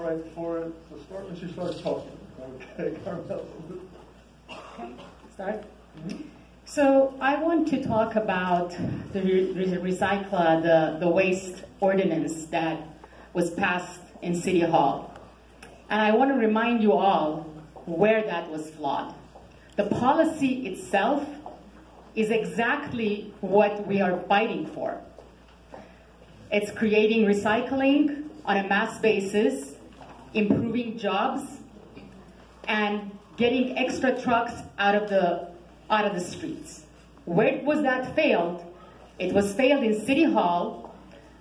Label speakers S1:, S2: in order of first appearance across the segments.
S1: all right for it to start when she starts talking. Okay, Carmel.
S2: Okay, start. So I want to talk about the the waste ordinance that was passed in City Hall. And I want to remind you all where that was flawed. The policy itself is exactly what we are fighting for. It's creating recycling on a mass basis, improving jobs, and getting extra trucks out of the streets. Where was that failed? It was failed in City Hall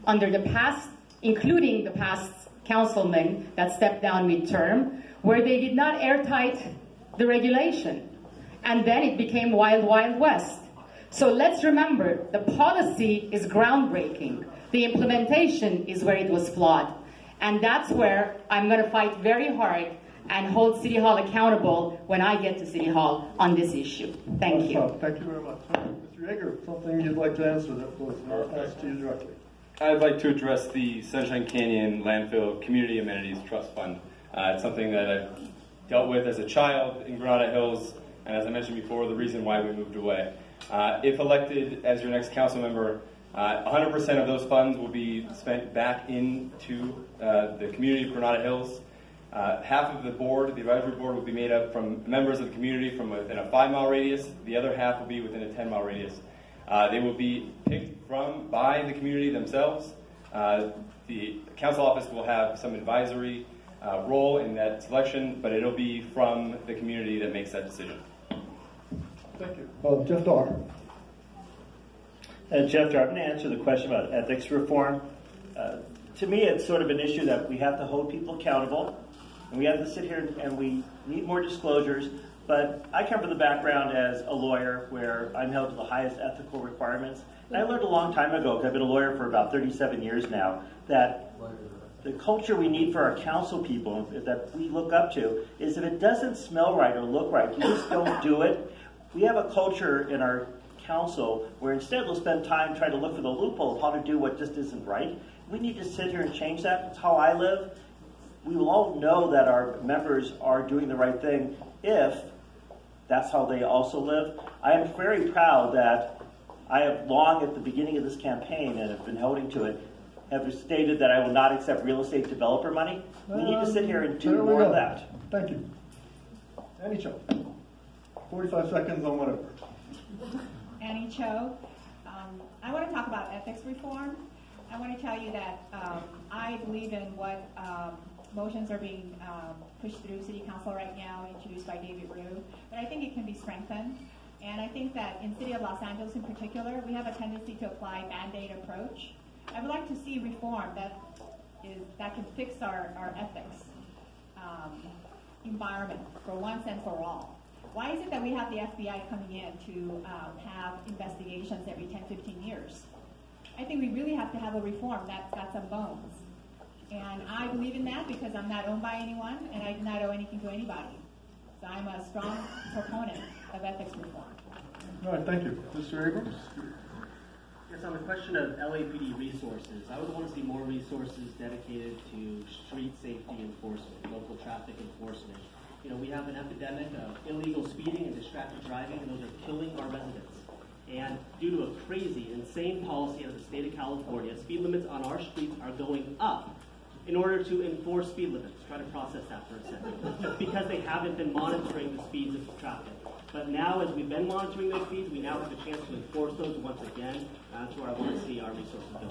S2: under the past, including the past councilman that stepped down midterm, where they did not airtight the regulation. And then it became wild, wild west. So let's remember, the policy is groundbreaking. The implementation is where it was flawed. And that's where I'm going to fight very hard and hold City Hall accountable when I get to City Hall on this issue. Thank you.
S1: Thank you very much. Mr. Yeager, something you'd like to answer that was asked to you directly.
S3: I'd like to address the Sunshine Canyon Landfill Community Amenities Trust Fund. It's something that I've dealt with as a child in Granada Hills, and as I mentioned before, the reason why we moved away. If elected as your next council member, 100% of those funds will be spent back into the community of Granada Hills. Half of the board, the advisory board, will be made up from members of the community from within a 5-mile radius. The other half will be within a 10-mile radius. They will be picked by the community themselves. The council office will have some advisory role in that selection, but it'll be from the community that makes that decision.
S1: Thank you. Jeff Dar.
S4: Jeff Dar, I'm going to answer the question about ethics reform. To me, it's sort of an issue that we have to hold people accountable, and we have to sit here and we need more disclosures. But I come from the background as a lawyer where I'm held to the highest ethical requirements. And I learned a long time ago, because I've been a lawyer for about 37 years now, that the culture we need for our council people that we look up to is if it doesn't smell right or look right, you just don't do it. We have a culture in our council where instead we'll spend time trying to look for the loophole of how to do what just isn't right. We need to sit here and change that. That's how I live. We will all know that our members are doing the right thing if that's how they also live. I am very proud that I have long at the beginning of this campaign, and have been holding to it, have stated that I will not accept real estate developer money. We need to sit here and do more of that.
S1: Thank you. Annie Cho. 45 seconds on whatever.
S5: Annie Cho. I want to talk about ethics reform. I want to tell you that I believe in what motions are being pushed through City Council right now, introduced by David Rue, but I think it can be strengthened. And I think that in City of Los Angeles in particular, we have a tendency to apply Band-Aid approach. I would like to see reform that can fix our ethics environment for once and for all. Why is it that we have the FBI coming in to have investigations every 10, 15 years? I think we really have to have a reform that's got some bones. And I believe in that because I'm not owned by anyone and I do not owe anything to anybody. So I'm a strong proponent of ethics reform.
S1: All right, thank you. Mr. Abrams?
S6: Yes, on the question of LAPD resources, I would want to see more resources dedicated to street safety enforcement, local traffic enforcement. You know, we have an epidemic of illegal speeding and distracted driving, and those are killing our residents. And due to a crazy, insane policy out of the state of California, speed limits on our streets are going up in order to enforce speed limits. Try to process that for a second. Because they haven't been monitoring the speeds of traffic. But now, as we've been monitoring those speeds, we now have a chance to enforce those once again. That's where I want to see our resources go.